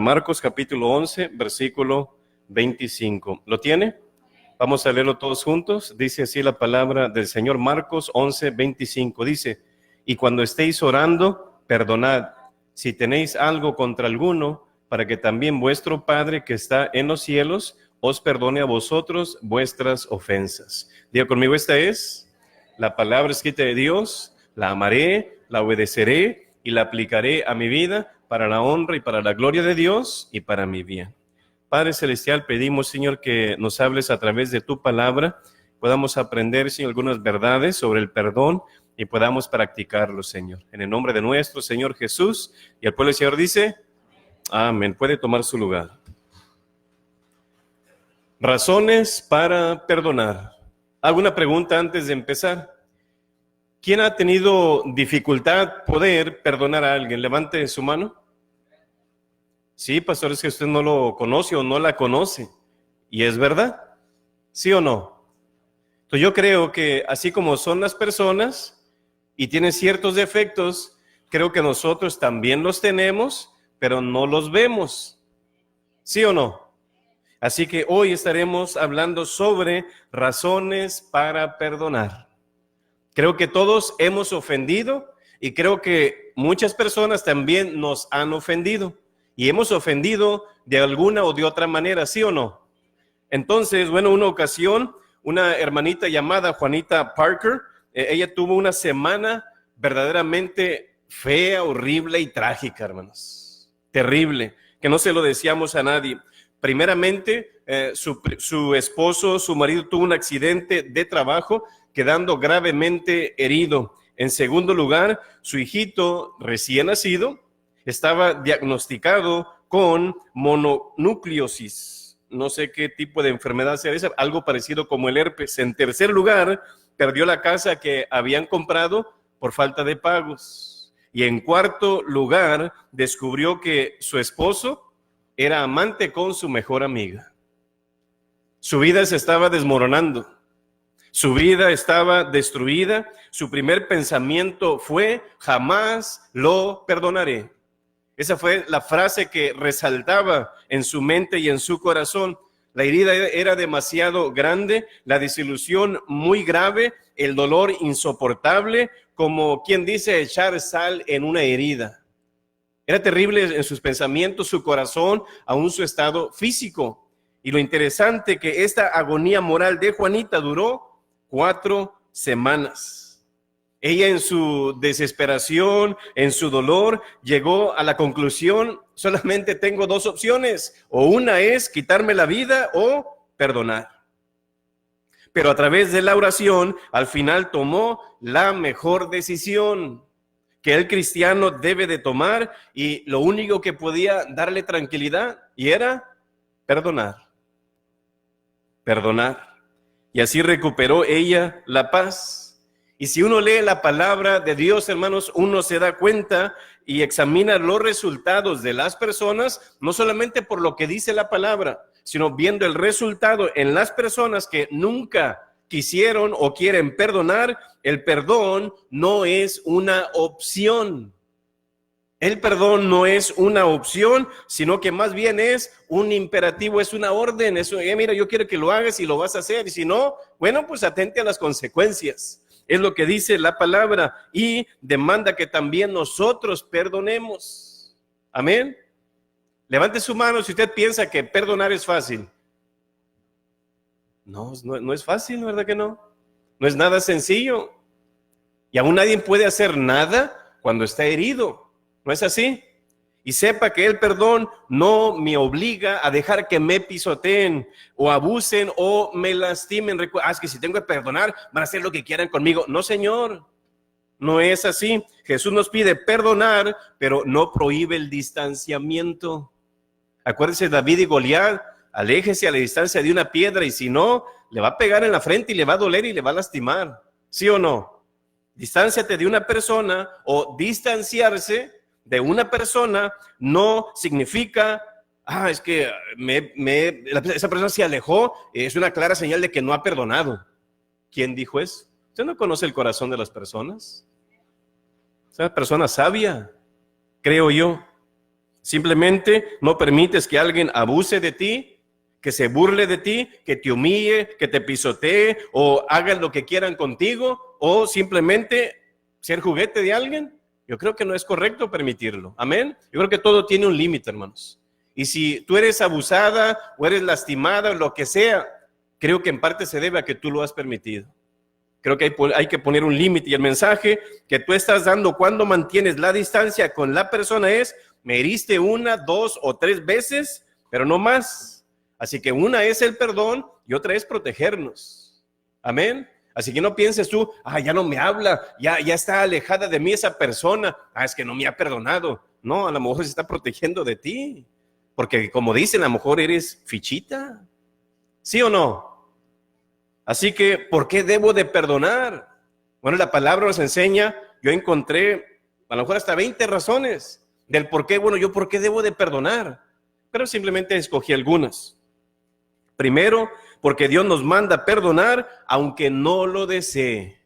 Marcos capítulo 11, versículo 25. ¿Lo tiene? Vamos a leerlo todos juntos. Dice así la palabra del Señor. Marcos 11, 25. Dice: y cuando estéis orando, perdonad, si tenéis algo contra alguno, para que también vuestro Padre que está en los cielos os perdone a vosotros vuestras ofensas. Diga conmigo, esta es la palabra escrita de Dios. La amaré, la obedeceré y la aplicaré a mi vida para la honra y para la gloria de Dios y para mi bien. Padre Celestial, pedimos, Señor, que nos hables a través de tu palabra, podamos aprender, Señor, algunas verdades sobre el perdón y podamos practicarlo, Señor. En el nombre de nuestro Señor Jesús. Y el pueblo del Señor dice, amén. Puede tomar su lugar. Razones para perdonar. Hago una pregunta antes de empezar. ¿Quién ha tenido dificultad poder perdonar a alguien? Levante su mano. Sí, pastor, es que usted no lo conoce o no la conoce. ¿Y es verdad? ¿Sí o no? Entonces yo creo que así como son las personas y tienen ciertos defectos, creo que nosotros también los tenemos, pero no los vemos. ¿Sí o no? Así que hoy estaremos hablando sobre razones para perdonar. Creo que todos hemos ofendido y creo que muchas personas también nos han ofendido. Y hemos ofendido de alguna o de otra manera, ¿sí o no? Entonces, bueno, una ocasión, una hermanita llamada Juanita Parker, ella tuvo una semana verdaderamente fea, horrible y trágica, hermanos. Terrible, que no se lo deseamos a nadie. Primeramente, su esposo, su marido tuvo un accidente de trabajo, quedando gravemente herido. En segundo lugar, su hijito recién nacido estaba diagnosticado con mononucleosis. No sé qué tipo de enfermedad sea esa, algo parecido como el herpes. En tercer lugar, perdió la casa que habían comprado por falta de pagos. Y en cuarto lugar, descubrió que su esposo era amante con su mejor amiga. Su vida se estaba desmoronando. Su vida estaba destruida. Su primer pensamiento fue: jamás lo perdonaré. Esa fue la frase que resaltaba en su mente y en su corazón. La herida era demasiado grande, la desilusión muy grave, el dolor insoportable, como quien dice echar sal en una herida. Era terrible en sus pensamientos, su corazón, aún su estado físico. Y lo interesante que esta agonía moral de Juanita duró 4 semanas. Ella en su desesperación, en su dolor, llegó a la conclusión: solamente tengo 2 opciones, o una es quitarme la vida o perdonar. Pero a través de la oración, al final tomó la mejor decisión que el cristiano debe de tomar, y lo único que podía darle tranquilidad, y era perdonar. Perdonar. Y así recuperó ella la paz. Y si uno lee la palabra de Dios, hermanos, uno se da cuenta y examina los resultados de las personas, no solamente por lo que dice la palabra, sino viendo el resultado en las personas que nunca quisieron o quieren perdonar. El perdón no es una opción. El perdón no es una opción, sino que más bien es un imperativo, es una orden. Es, mira, yo quiero que lo hagas y lo vas a hacer. Y si no, bueno, pues atente a las consecuencias. Es lo que dice la palabra, y demanda que también nosotros perdonemos. Amén. Levante su mano si usted piensa que perdonar es fácil. No es fácil, ¿verdad que no? No es nada sencillo. Y aún nadie puede hacer nada cuando está herido. ¿No es así? Y sepa que el perdón no me obliga a dejar que me pisoteen o abusen o me lastimen. Es que si tengo que perdonar, van a hacer lo que quieran conmigo. No, Señor, no es así. Jesús nos pide perdonar, pero no prohíbe el distanciamiento. Acuérdense, David y Goliat: aléjese a la distancia de una piedra, y si no, le va a pegar en la frente y le va a doler y le va a lastimar. ¿Sí o no? Distánciate de una persona, o distanciarse de una persona no significa, es que esa persona se alejó, es una clara señal de que no ha perdonado. ¿Quién dijo eso? ¿Usted no conoce el corazón de las personas? Es una persona sabia, creo yo. Simplemente no permites que alguien abuse de ti, que se burle de ti, que te humille, que te pisotee o hagan lo que quieran contigo o simplemente ser juguete de alguien. Yo creo que no es correcto permitirlo. Amén. Yo creo que todo tiene un límite, hermanos. Y si tú eres abusada o eres lastimada o lo que sea, creo que en parte se debe a que tú lo has permitido. Creo que hay que poner un límite y el mensaje que tú estás dando cuando mantienes la distancia con la persona es: me heriste 1, 2 o 3 veces, pero no más. Así que una es el perdón y otra es protegernos. Amén. Así que no pienses tú, ya no me habla, ya está alejada de mí esa persona, es que no me ha perdonado. No, a lo mejor se está protegiendo de ti. Porque como dicen, a lo mejor eres fichita. ¿Sí o no? Así que, ¿por qué debo de perdonar? Bueno, la palabra nos enseña, yo encontré a lo mejor hasta 20 razones del por qué, bueno, yo por qué debo de perdonar. Pero simplemente escogí algunas. Primero, porque Dios nos manda perdonar aunque no lo desee.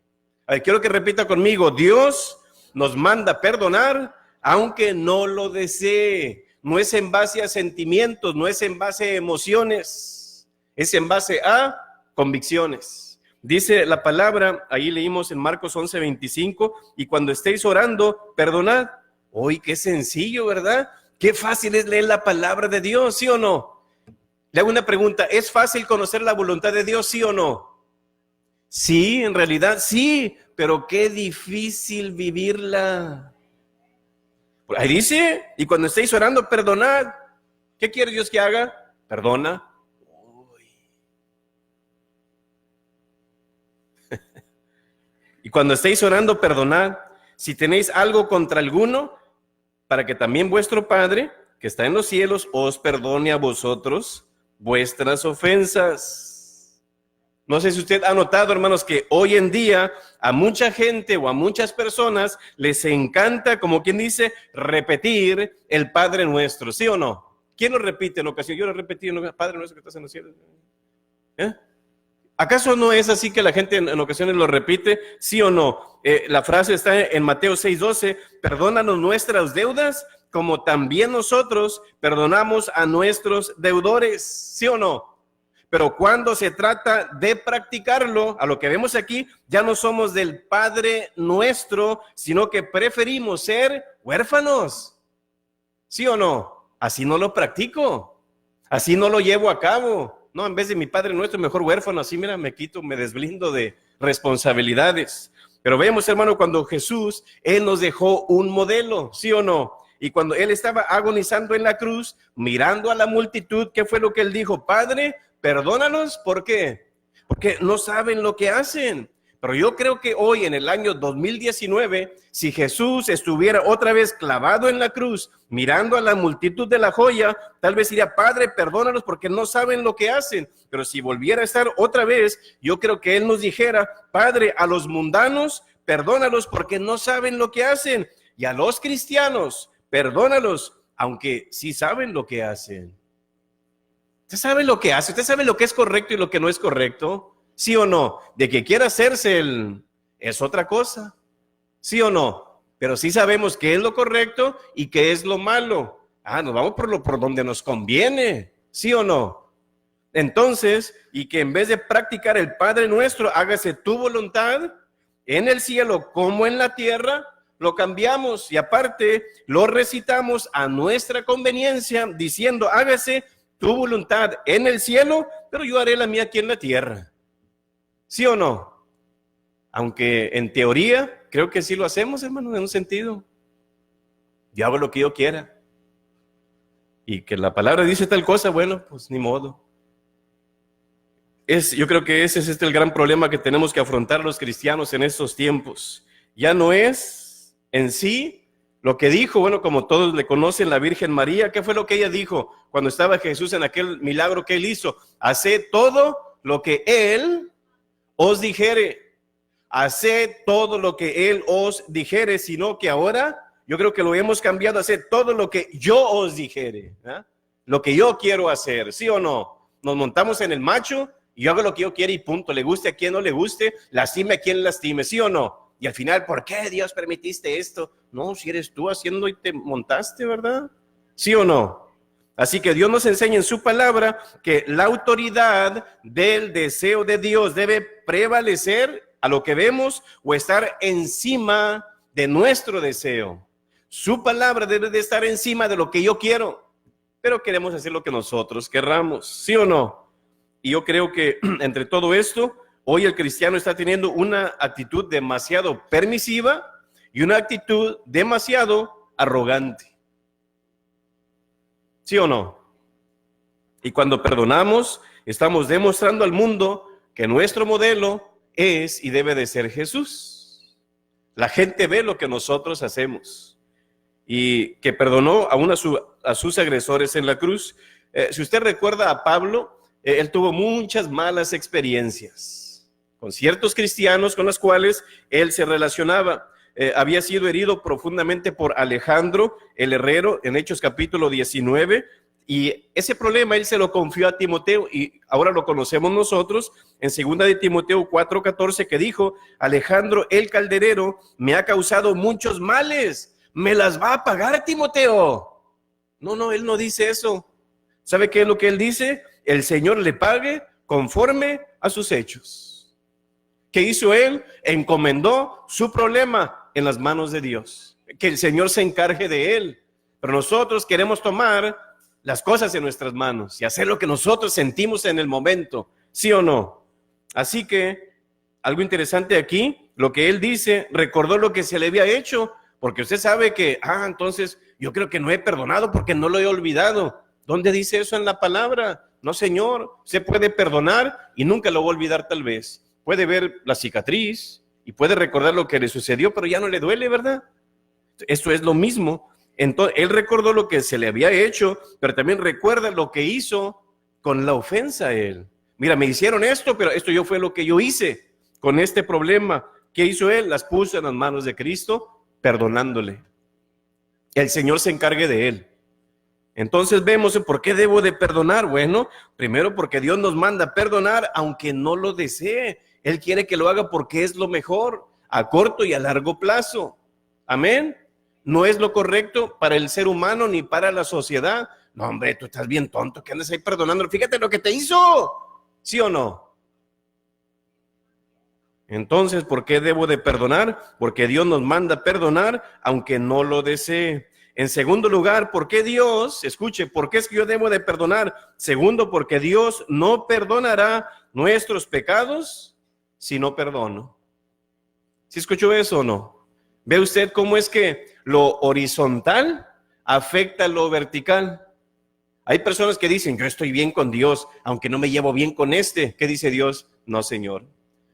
A ver, quiero que repita conmigo, Dios nos manda perdonar aunque no lo desee. No es en base a sentimientos, no es en base a emociones, es en base a convicciones. Dice la palabra, ahí leímos en Marcos 11:25, y cuando estéis orando, perdonad. Uy, qué sencillo, ¿verdad? Qué fácil es leer la palabra de Dios, ¿sí o no? Le hago una pregunta, ¿es fácil conocer la voluntad de Dios, sí o no? Sí, en realidad sí, pero qué difícil vivirla. Ahí dice, y cuando estéis orando, perdonad. ¿Qué quiere Dios que haga? Perdona. Y cuando estéis orando, perdonad. Si tenéis algo contra alguno, para que también vuestro Padre, que está en los cielos, os perdone a vosotros vuestras ofensas. No sé si usted ha notado, hermanos, que hoy en día a mucha gente o a muchas personas les encanta, como quien dice, repetir el Padre Nuestro, ¿sí o no? ¿Quién lo repite en ocasión? Yo lo repetí, Padre Nuestro que estás en los cielos. ¿Acaso no es así que la gente en ocasiones lo repite? ¿Sí o no? La frase está en Mateo 6:12, perdónanos nuestras deudas como también nosotros perdonamos a nuestros deudores, ¿sí o no? Pero cuando se trata de practicarlo, a lo que vemos aquí, ya no somos del Padre Nuestro, sino que preferimos ser huérfanos. ¿Sí o no? Así no lo practico, así no lo llevo a cabo. No, en vez de mi Padre Nuestro, mejor huérfano, así mira, me quito, me desblindo de responsabilidades. Pero vemos, hermano, cuando Jesús, Él nos dejó un modelo, ¿sí o no? Y cuando Él estaba agonizando en la cruz, mirando a la multitud, ¿qué fue lo que Él dijo? Padre, perdónalos, ¿por qué? Porque no saben lo que hacen. Pero yo creo que hoy, en el año 2019, si Jesús estuviera otra vez clavado en la cruz, mirando a la multitud de la joya, tal vez diría, Padre, perdónalos porque no saben lo que hacen. Pero si volviera a estar otra vez, yo creo que Él nos dijera, Padre, a los mundanos, perdónalos porque no saben lo que hacen. Y a los cristianos, perdónalos, aunque sí saben lo que hacen. Usted sabe lo que hace, usted sabe lo que es correcto y lo que no es correcto, ¿sí o no? De que quiera hacerse es otra cosa, ¿sí o no? Pero sí sabemos qué es lo correcto y qué es lo malo. Nos vamos por donde nos conviene, ¿sí o no? Entonces, y que en vez de practicar el Padre Nuestro, hágase tu voluntad en el cielo como en la tierra, lo cambiamos y aparte lo recitamos a nuestra conveniencia diciendo, hágase tu voluntad en el cielo, pero yo haré la mía aquí en la tierra. ¿Sí o no? Aunque en teoría, creo que sí lo hacemos, hermano, en un sentido. Yo hago lo que yo quiera. Y que la palabra dice tal cosa, bueno, pues ni modo. Yo creo que ese es el gran problema que tenemos que afrontar los cristianos en estos tiempos. Ya no es en sí lo que dijo, bueno, como todos le conocen, la Virgen María. ¿Qué fue lo que ella dijo cuando estaba Jesús en aquel milagro que Él hizo? Haced todo lo que Él os dijere. Haced todo lo que Él os dijere, sino que ahora yo creo que lo hemos cambiado a hacer todo lo que yo os dijere. Lo que yo quiero hacer, ¿sí o no? Nos montamos en el macho y yo hago lo que yo quiero y punto. Le guste a quien no le guste, lastime a quien lastime, ¿sí o no? Y al final, ¿por qué Dios permitiste esto? No, si eres tú haciendo y te montaste, ¿verdad? ¿Sí o no? Así que Dios nos enseña en su palabra que la autoridad del deseo de Dios debe prevalecer a lo que vemos o estar encima de nuestro deseo. Su palabra debe de estar encima de lo que yo quiero, pero queremos hacer lo que nosotros querramos, ¿sí o no? Y yo creo que entre todo esto, hoy el cristiano está teniendo una actitud demasiado permisiva y una actitud demasiado arrogante. ¿Sí o no? Y cuando perdonamos, estamos demostrando al mundo que nuestro modelo es y debe de ser Jesús. La gente ve lo que nosotros hacemos y que perdonó aún a sus agresores en la cruz. Si usted recuerda a Pablo, él tuvo muchas malas experiencias con ciertos cristianos con los cuales él se relacionaba. Había sido herido profundamente por Alejandro, el herrero, en Hechos capítulo 19, y ese problema él se lo confió a Timoteo, y ahora lo conocemos nosotros en 2 de Timoteo 4:14, que dijo: Alejandro el calderero me ha causado muchos males, me las va a pagar Timoteo. No, él no dice eso. ¿Sabe qué es lo que él dice? El Señor le pague conforme a sus hechos. ¿Qué hizo él? Encomendó su problema en las manos de Dios, que el Señor se encargue de él. Pero nosotros queremos tomar las cosas en nuestras manos y hacer lo que nosotros sentimos en el momento, ¿sí o no? Así que algo interesante aquí, lo que él dice, recordó lo que se le había hecho, porque usted sabe que, entonces yo creo que no he perdonado porque no lo he olvidado. ¿Dónde dice eso en la palabra? No, Señor, usted puede perdonar y nunca lo va a olvidar tal vez. Puede ver la cicatriz y puede recordar lo que le sucedió, pero ya no le duele, ¿verdad? Esto es lo mismo. Entonces, él recordó lo que se le había hecho, pero también recuerda lo que hizo con la ofensa a él. Mira, me hicieron esto, pero esto fue lo que yo hice con este problema. ¿Qué hizo él? Las puso en las manos de Cristo, perdonándole. El Señor se encargue de él. Entonces vemos por qué debo de perdonar. Bueno, primero porque Dios nos manda perdonar aunque no lo desee. Él quiere que lo haga porque es lo mejor a corto y a largo plazo. Amén. No es lo correcto para el ser humano ni para la sociedad. No, hombre, tú estás bien tonto, que andas ahí perdonando. Fíjate lo que te hizo. ¿Sí o no? Entonces, ¿por qué debo de perdonar? Porque Dios nos manda perdonar aunque no lo desee. En segundo lugar, ¿por qué Dios? Escuche, ¿por qué es que yo debo de perdonar? Segundo, porque Dios no perdonará nuestros pecados si no perdono. ¿Sí escuchó eso o no? ¿Ve usted cómo es que lo horizontal afecta lo vertical? Hay personas que dicen, yo estoy bien con Dios, aunque no me llevo bien con este. ¿Qué dice Dios? No, Señor,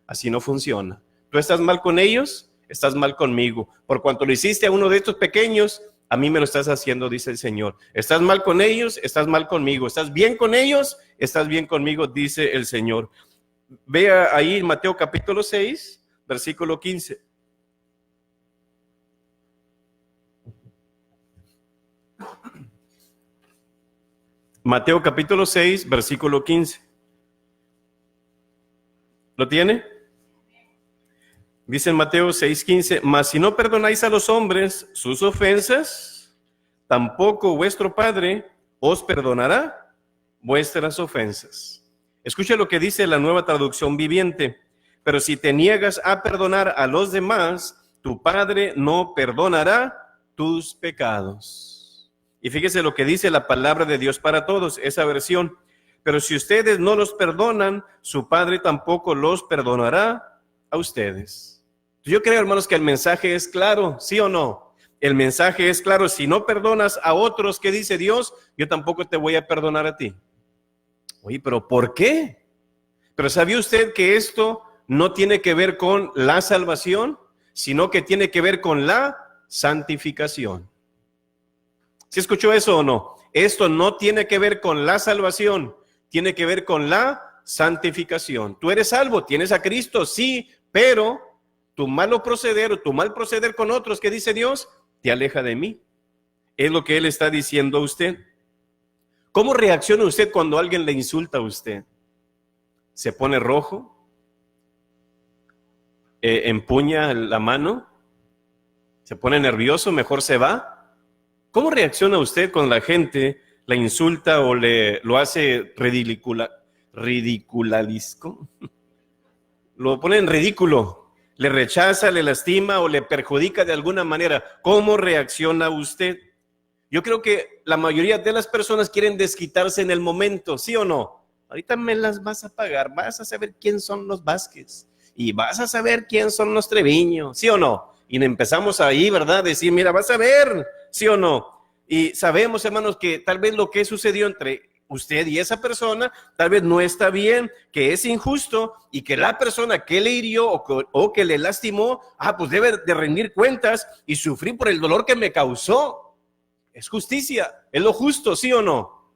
así no funciona. Tú estás mal con ellos, estás mal conmigo. Por cuanto lo hiciste a uno de estos pequeños, a mí me lo estás haciendo, dice el Señor. Estás mal con ellos, estás mal conmigo. Estás bien con ellos, estás bien conmigo, dice el Señor. Vea ahí Mateo capítulo 6, versículo 15. Mateo capítulo 6, versículo 15. ¿Lo tiene? Dice en Mateo 6:15, mas si no perdonáis a los hombres sus ofensas, tampoco vuestro Padre os perdonará vuestras ofensas. Escucha lo que dice la Nueva Traducción Viviente. Pero si te niegas a perdonar a los demás, tu Padre no perdonará tus pecados. Y fíjese lo que dice la palabra de Dios para todos, esa versión. Pero si ustedes no los perdonan, su Padre tampoco los perdonará a ustedes. Yo creo, hermanos, que el mensaje es claro, ¿sí o no? El mensaje es claro. Si no perdonas a otros, ¿qué dice Dios? Yo tampoco te voy a perdonar a ti. Oye, ¿pero por qué? Pero ¿sabía usted que esto no tiene que ver con la salvación, sino que tiene que ver con la santificación? ¿Sí escuchó eso o no? Esto no tiene que ver con la salvación, tiene que ver con la santificación. Tú eres salvo, tienes a Cristo, sí, pero tu malo proceder o tu mal proceder con otros, ¿qué dice Dios? Te aleja de mí. Es lo que Él está diciendo a usted. ¿Cómo reacciona usted cuando alguien le insulta a usted? ¿Se pone rojo? ¿Empuña la mano? ¿Se pone nervioso? ¿Mejor se va? ¿Cómo reacciona usted cuando la gente la insulta o lo hace ridicularisco? Lo pone en ridículo, le rechaza, le lastima o le perjudica de alguna manera. ¿Cómo reacciona usted? Yo creo que la mayoría de las personas quieren desquitarse en el momento, ¿sí o no? Ahorita me las vas a pagar, vas a saber quién son los Vázquez y vas a saber quién son los Treviño, ¿sí o no? Y empezamos ahí, ¿verdad? Decir, mira, vas a ver, ¿sí o no? Y sabemos, hermanos, que tal vez lo que sucedió entre usted y esa persona, tal vez no está bien, que es injusto y que la persona que le hirió o que le lastimó, pues debe de rendir cuentas y sufrir por el dolor que me causó. Es justicia, es lo justo, ¿sí o no?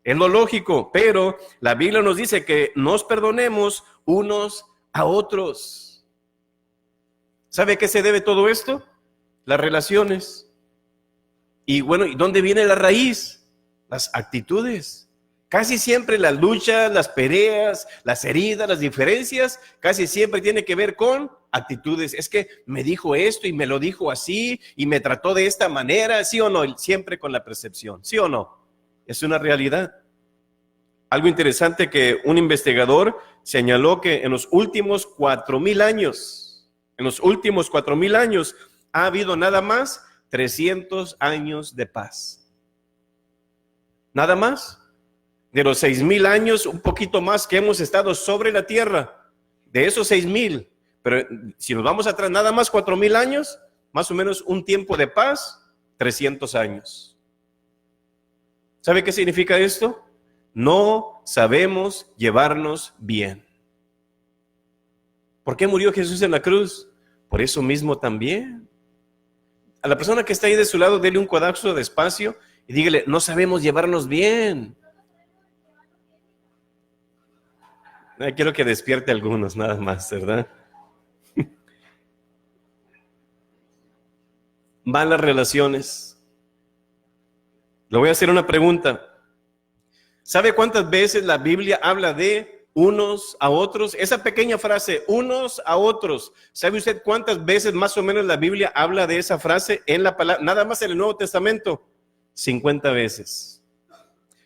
Es lo lógico, pero la Biblia nos dice que nos perdonemos unos a otros. ¿Sabe a qué se debe todo esto? Las relaciones. Y bueno, ¿y dónde viene la raíz? Las actitudes. Casi siempre las luchas, las peleas, las heridas, las diferencias, casi siempre tiene que ver con actitudes. Es que me dijo esto y me lo dijo así y me trató de esta manera, ¿sí o no? Siempre con la percepción, ¿sí o no? Es una realidad. Algo interesante que un investigador señaló que en los últimos 4,000 años, ha habido nada más 300 años de paz. Nada más. De los 6,000 años, un poquito más que hemos estado sobre la tierra, de esos 6,000, pero si nos vamos atrás, nada más 4,000 años, más o menos un tiempo de paz, 300 años. ¿Sabe qué significa esto? No sabemos llevarnos bien. ¿Por qué murió Jesús en la cruz? Por eso mismo también. A la persona que está ahí de su lado, dele un codazo despacio y dígale, no sabemos llevarnos bien. Quiero que despierte a algunos nada más, ¿verdad? Malas relaciones. Le voy a hacer una pregunta. ¿Sabe cuántas veces la Biblia habla de unos a otros? Esa pequeña frase, unos a otros. ¿Sabe usted cuántas veces más o menos la Biblia habla de esa frase en la palabra? Nada más en el Nuevo Testamento. 50 veces.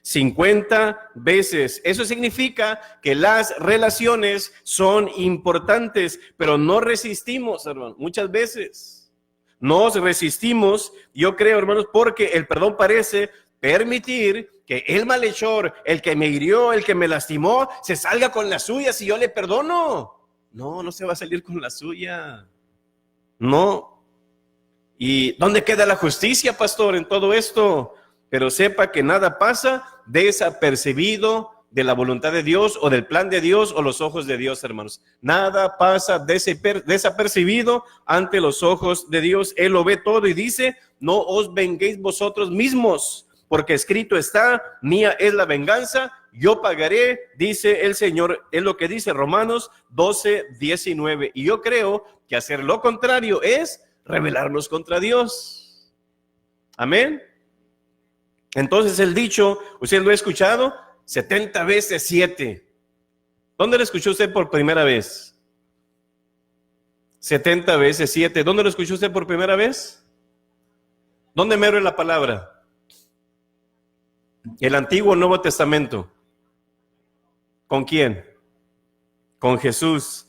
50 veces. Eso significa que las relaciones son importantes, pero no resistimos, hermano. Muchas veces nos resistimos, yo creo, hermanos, porque el perdón parece permitir que el malhechor, el que me hirió, el que me lastimó, se salga con la suya si yo le perdono. No, no se va a salir con la suya. No. ¿Y dónde queda la justicia, pastor, en todo esto? Pero sepa que nada pasa desapercibido de la voluntad de Dios o del plan de Dios o los ojos de Dios, hermanos. Nada pasa desapercibido ante los ojos de Dios. Él lo ve todo y dice, no os venguéis vosotros mismos, porque escrito está, mía es la venganza, yo pagaré, dice el Señor. Es lo que dice Romanos 12:19. Y yo creo que hacer lo contrario es rebelarnos contra Dios. Amén. Entonces el dicho, ¿usted lo ha escuchado? 70 veces 7. ¿Dónde lo escuchó usted por primera vez? 70 veces 7. ¿Dónde lo escuchó usted por primera vez? ¿Dónde mero en la palabra? El Antiguo o Nuevo Testamento. ¿Con quién? Con Jesús.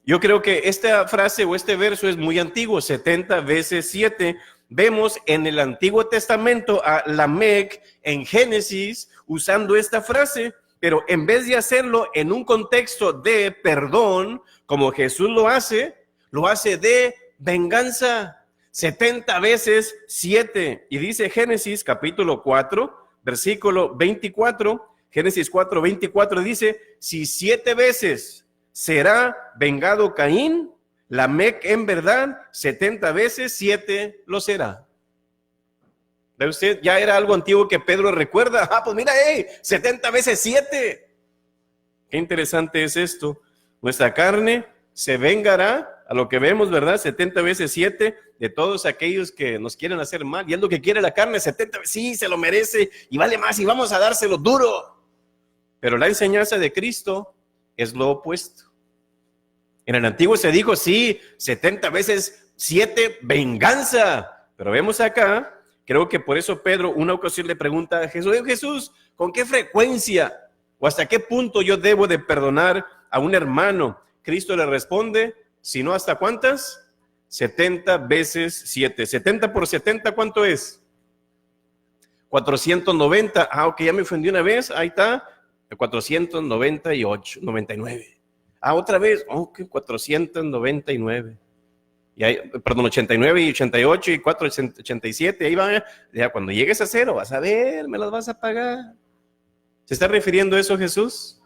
Yo creo que esta frase o este verso es muy antiguo, 70 veces 7. Vemos en el Antiguo Testamento a Lamec en Génesis usando esta frase, pero en vez de hacerlo en un contexto de perdón, como Jesús lo hace de venganza. 70 veces 7. Y dice Génesis capítulo 4, versículo 24, Génesis 4:24 dice, si 7 veces será vengado Caín, Lamec en verdad 70 veces 7 lo será. ¿Ve usted? Ya era algo antiguo que Pedro recuerda. Pues mira, 70 veces 7. Qué interesante es esto. Nuestra carne se vengará, a lo que vemos, ¿verdad? 70 veces 7 de todos aquellos que nos quieren hacer mal. Y es lo que quiere la carne, 70 veces, sí, se lo merece y vale más y vamos a dárselo duro. Pero la enseñanza de Cristo es lo opuesto. En el antiguo se dijo, sí, 70 veces 7, venganza. Pero vemos acá, Creo que por eso Pedro una ocasión le pregunta a Jesús, Jesús, ¿con qué frecuencia o hasta qué punto yo debo de perdonar a un hermano? Cristo le responde, si no, ¿hasta cuántas? 70 veces 7. 70 por 70, ¿cuánto es? 490. Ah, ok, ya me ofendí una vez, ahí está, 498, 99. Ah, otra vez, ok, 499. Y ahí, perdón, 89 y 88 y 4, 87, ahí va. Ya cuando llegues a 0, vas a ver, me las vas a pagar. ¿Se está refiriendo a eso Jesús?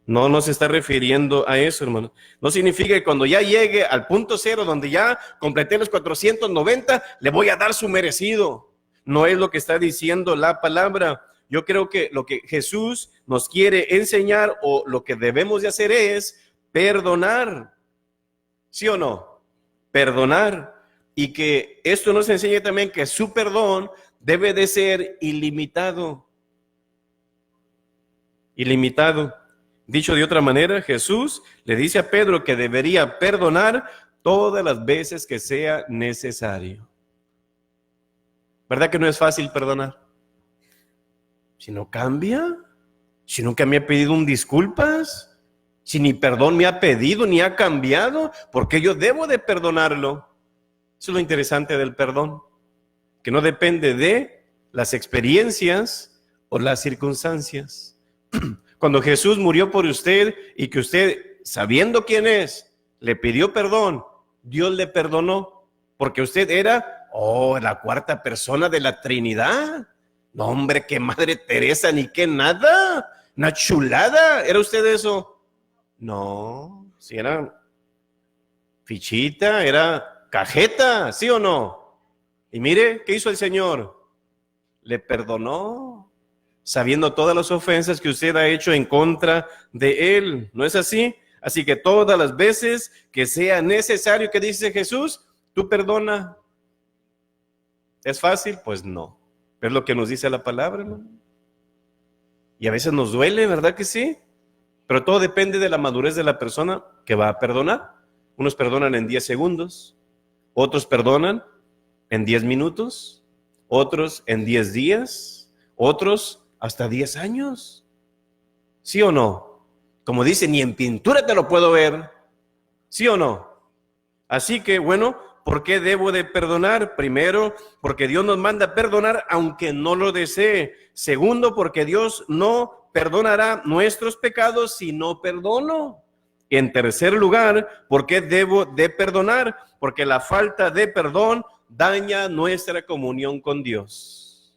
No, no se está refiriendo a eso, hermano. No significa que cuando ya llegue al punto 0, donde ya completé los 490, le voy a dar su merecido. No es lo que está diciendo la palabra. Yo creo que lo que Jesús nos quiere enseñar o lo que debemos de hacer es perdonar. ¿Sí o no? Perdonar, y que esto nos enseña también que su perdón debe de ser ilimitado. Ilimitado. Dicho de otra manera, Jesús le dice a Pedro que debería perdonar todas las veces que sea necesario. ¿Verdad que no es fácil perdonar? Si no cambia, si nunca me ha pedido un disculpas, si ni perdón me ha pedido ni ha cambiado, ¿por qué yo debo de perdonarlo? Eso es lo interesante del perdón, que no depende de las experiencias o las circunstancias. Cuando Jesús murió por usted y que usted, sabiendo quién es, le pidió perdón, Dios le perdonó, porque usted era, la cuarta persona de la Trinidad. No, hombre, qué Madre Teresa, ni qué nada, una chulada. ¿Era usted eso? No, si era fichita, era cajeta, ¿sí o no? Y mire, ¿qué hizo el Señor? Le perdonó, sabiendo todas las ofensas que usted ha hecho en contra de Él. ¿No es así? Así que todas las veces que sea necesario, ¿qué dice Jesús? Tú perdona. ¿Es fácil? Pues no. Es lo que nos dice la palabra, hermano. Y a veces nos duele, ¿verdad que sí? Pero todo depende de la madurez de la persona que va a perdonar. Unos perdonan en 10 segundos, otros perdonan en 10 minutos, otros en 10 días, otros hasta 10 años. ¿Sí o no? Como dice, ni en pintura te lo puedo ver. ¿Sí o no? Así que, bueno, ¿por qué debo de perdonar? Primero, porque Dios nos manda perdonar aunque no lo desee. Segundo, porque Dios no perdonará nuestros pecados si no perdono. En tercer lugar, ¿por qué debo de perdonar? Porque la falta de perdón daña nuestra comunión con Dios.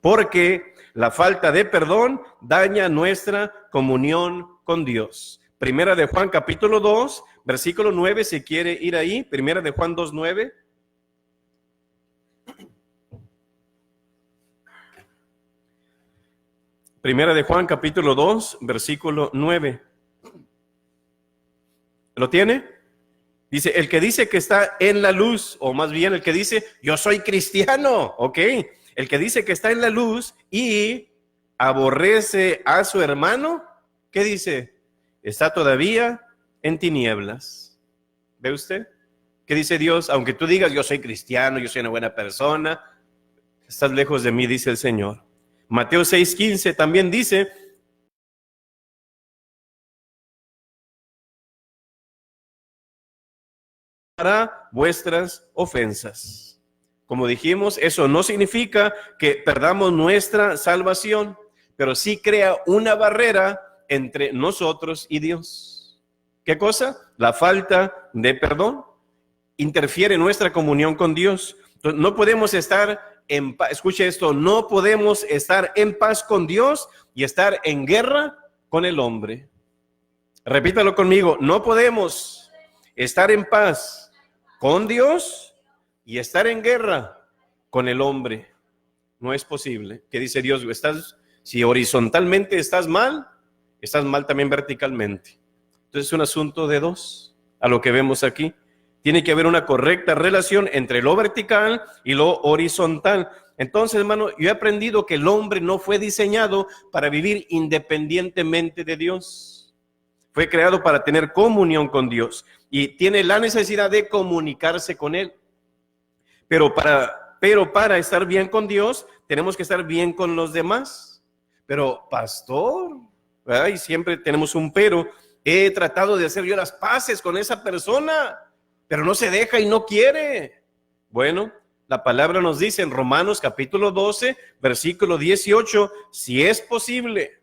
Porque la falta de perdón daña nuestra comunión con Dios. Primera de Juan capítulo 2, versículo 9, si quiere ir ahí. Primera de Juan 2, 9. Primera de Juan capítulo 2, versículo 9. ¿Lo tiene? Dice, el que dice que está en la luz, o más bien el que dice, yo soy cristiano, ¿ok? El que dice que está en la luz y aborrece a su hermano, ¿qué dice? Está todavía en tinieblas. ¿Ve usted? ¿Qué dice Dios? Aunque tú digas, yo soy cristiano, yo soy una buena persona, estás lejos de mí, dice el Señor. Mateo 6:15 también dice, para vuestras ofensas. Como dijimos, eso no significa que perdamos nuestra salvación, pero sí crea una barrera entre nosotros y Dios. ¿Qué cosa? La falta de perdón interfiere en nuestra comunión con Dios. Entonces, no podemos estar en paz, escuche esto, no podemos estar en paz con Dios y estar en guerra con el hombre. Repítalo conmigo, no podemos estar en paz con Dios y estar en guerra con el hombre. No es posible. ¿Qué dice Dios? Si horizontalmente estás mal también verticalmente. Entonces es un asunto de dos, a lo que vemos aquí. Tiene que haber una correcta relación entre lo vertical y lo horizontal. Entonces, hermano, yo he aprendido que el hombre no fue diseñado para vivir independientemente de Dios. Fue creado para tener comunión con Dios y tiene la necesidad de comunicarse con Él. Pero para pero para estar bien con Dios, tenemos que estar bien con los demás. Pero, pastor, ¿verdad? Y siempre tenemos un pero. He tratado de hacer yo las paces con esa persona, pero no se deja y no quiere. Bueno, la palabra nos dice en Romanos capítulo 12, versículo 18, si es posible.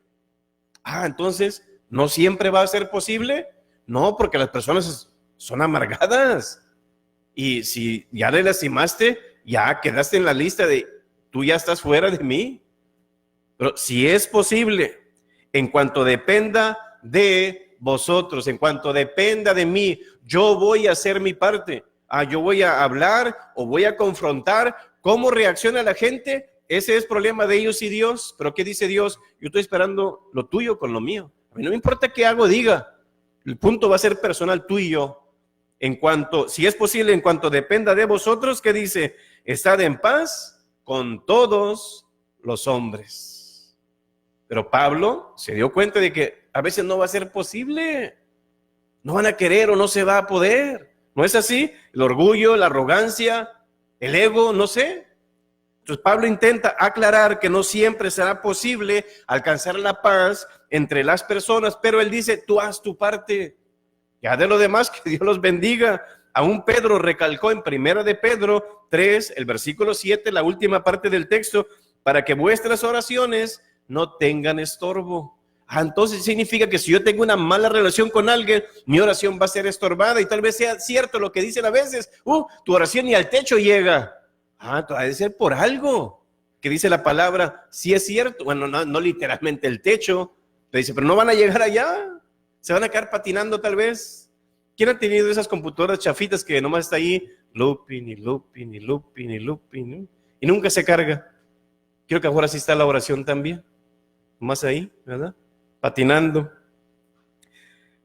Entonces, ¿no siempre va a ser posible? No, porque las personas son amargadas. Y si ya le lastimaste, ya quedaste en la lista de, tú ya estás fuera de mí. Pero si es posible, en cuanto dependa de vosotros, en cuanto dependa de mí, yo voy a hacer mi parte. Yo voy a hablar o voy a confrontar cómo reacciona la gente. Ese es problema de ellos y Dios. Pero ¿qué dice Dios? Yo estoy esperando lo tuyo con lo mío. A mí no me importa qué hago, diga. El punto va a ser personal, tú y yo. En cuanto, si es posible, en cuanto dependa de vosotros, ¿qué dice? Estad en paz con todos los hombres. Pero Pablo se dio cuenta de que a veces no va a ser posible. No van a querer o no se va a poder. ¿No es así? El orgullo, la arrogancia, el ego, no sé. Entonces Pablo intenta aclarar que no siempre será posible alcanzar la paz entre las personas, pero él dice, tú haz tu parte. Ya de lo demás, que Dios los bendiga. Aún Pedro recalcó en 1 de Pedro 3, el versículo 7, la última parte del texto, para que vuestras oraciones no tengan estorbo. Entonces significa que si yo tengo una mala relación con alguien, mi oración va a ser estorbada, y tal vez sea cierto lo que dicen a veces, tu oración ni al techo llega. Debe ser por algo, que dice la palabra, si es cierto, bueno, no literalmente el techo, pero dice, pero no van a llegar allá. Se van a quedar patinando tal vez. ¿Quién ha tenido esas computadoras chafitas que nomás está ahí looping y looping y looping y looping, ¿no? Y nunca se carga? Creo que ahora sí está la oración también. Más ahí, ¿verdad? Patinando.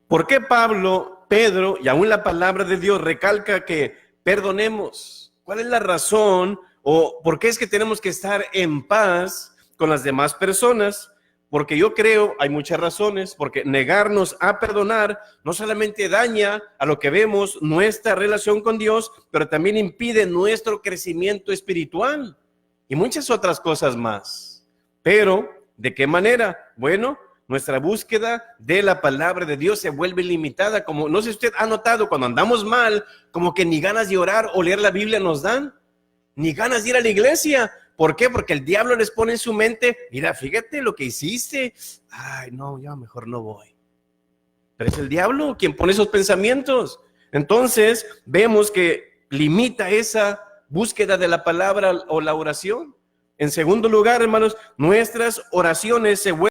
¿Por qué Pedro y aún la palabra de Dios recalca que perdonemos? ¿Cuál es la razón o por qué es que tenemos que estar en paz con las demás personas? Porque yo creo, hay muchas razones, porque negarnos a perdonar no solamente daña a lo que vemos nuestra relación con Dios, pero también impide nuestro crecimiento espiritual y muchas otras cosas más. Pero, ¿de qué manera? Bueno, nuestra búsqueda de la palabra de Dios se vuelve limitada, como no sé si usted ha notado, cuando andamos mal, como que ni ganas de orar o leer la Biblia nos dan, ni ganas de ir a la iglesia. ¿Por qué? Porque el diablo les pone en su mente, mira, fíjate lo que hiciste. No, ya mejor no voy. Pero es el diablo quien pone esos pensamientos. Entonces, vemos que limita esa búsqueda de la palabra o la oración. En segundo lugar, hermanos, nuestras oraciones se vuelven